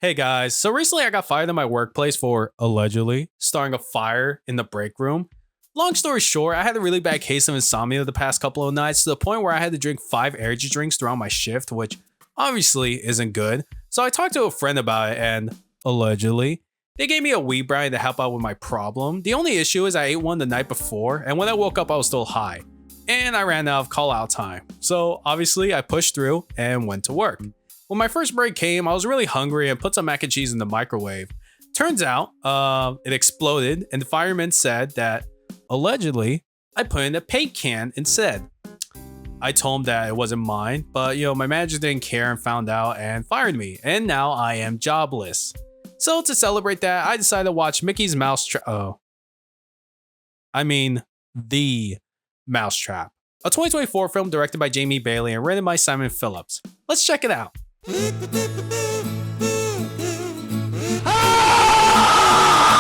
Hey guys, so recently I got fired at my workplace for allegedly starting a fire in the break room. Long story short, I had a really bad case of insomnia the past couple of nights to the point where I had to drink 5 energy drinks throughout my shift, which obviously isn't good. So I talked to a friend about it and allegedly, they gave me a wheat brownie to help out with my problem. The only issue is I ate one the night before and when I woke up I was still high. And I ran out of call out time. So obviously I pushed through and went to work. When my first break came, I was really hungry and put some mac and cheese in the microwave. Turns out, it exploded and the fireman said that, allegedly, I put in a paint can instead. I told him that it wasn't mine, but my manager didn't care and found out and fired me, and now I am jobless. So to celebrate that, I decided to watch Mickey's The Mousetrap, a 2024 film directed by Jamie Bailey and written by Simon Phillips. Let's check it out.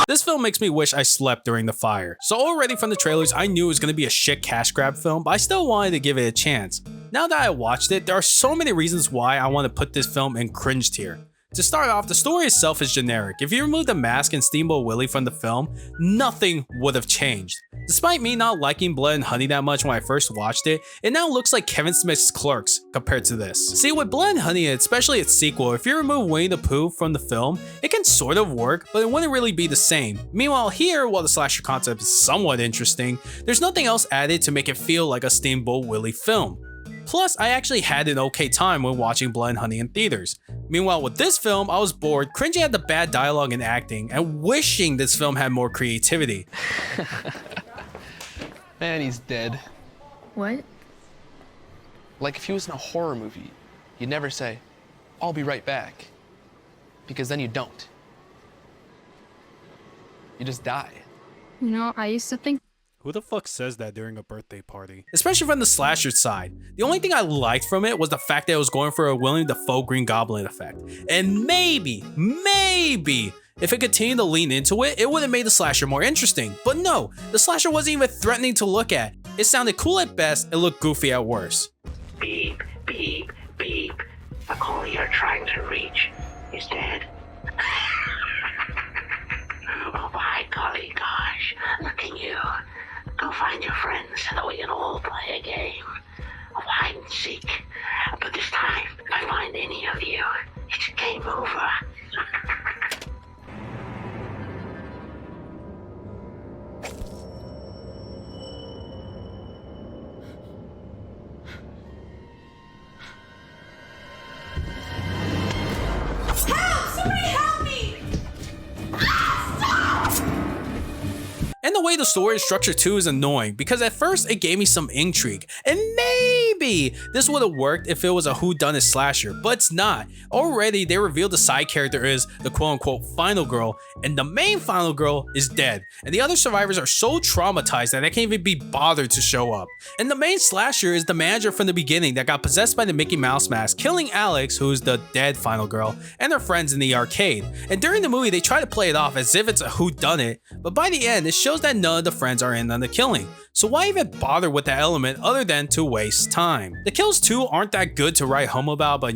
This film makes me wish I slept during the fire. So already from the trailers, I knew it was going to be a shit cash grab film, but I still wanted to give it a chance. Now that I watched it, there are so many reasons why I want to put this film in cringe tier. To start off, the story itself is generic. If you remove the mask and Steamboat Willie from the film, nothing would have changed. Despite me not liking Blood and Honey that much when I first watched it, it now looks like Kevin Smith's Clerks compared to this. See, with Blood and Honey, especially its sequel, if you remove Winnie the Pooh from the film, it can sort of work, but it wouldn't really be the same. Meanwhile here, while the slasher concept is somewhat interesting, there's nothing else added to make it feel like a Steamboat Willie film. Plus, I actually had an okay time when watching Blood and Honey in theaters. Meanwhile, with this film, I was bored, cringing at the bad dialogue and acting, and wishing this film had more creativity. Man, he's dead. What? Like if he was in a horror movie, you'd never say, "I'll be right back," because then you don't. You just die. I used to think Who the fuck says that during a birthday party? Especially from the slasher side. The only thing I liked from it was the fact that it was going for a William Dafoe Green Goblin effect. And maybe, if it continued to lean into it, it would have made the slasher more interesting. But no, the slasher wasn't even threatening to look at. It sounded cool at best and looked goofy at worst. Beep, beep, beep. The caller you're trying to reach is dead. Oh my golly gosh, look at you. Go find your friends so that we can all play a game of hide and seek. But this time, if I find any of you, it's game over. And the way the story is structured too is annoying, because at first it gave me some intrigue, and maybe this would have worked if it was a whodunit slasher, but it's not. Already they revealed the side character is the quote-unquote final girl, and the main final girl is dead, and the other survivors are so traumatized that they can't even be bothered to show up. And the main slasher is the manager from the beginning that got possessed by the Mickey Mouse mask, killing Alex, who is the dead final girl, and their friends in the arcade. And during the movie they try to play it off as if it's a whodunit, but by the end it shows that none of the friends are in on the killing. So why even bother with that element other than to waste time? The kills too aren't that good to write home about, but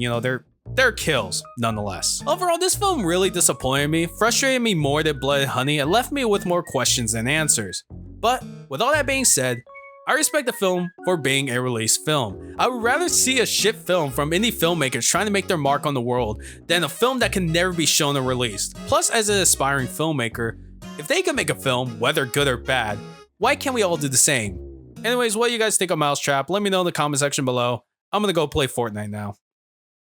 they're kills nonetheless. Overall, this film really disappointed me, frustrated me more than Blood and Honey, and left me with more questions than answers. But with all that being said, I respect the film for being a released film. I would rather see a shit film from indie filmmakers trying to make their mark on the world than a film that can never be shown or released. Plus, as an aspiring filmmaker, if they can make a film, whether good or bad, why can't we all do the same? Anyways, what do you guys think of Mousetrap? Let me know in the comment section below. I'm gonna go play Fortnite now.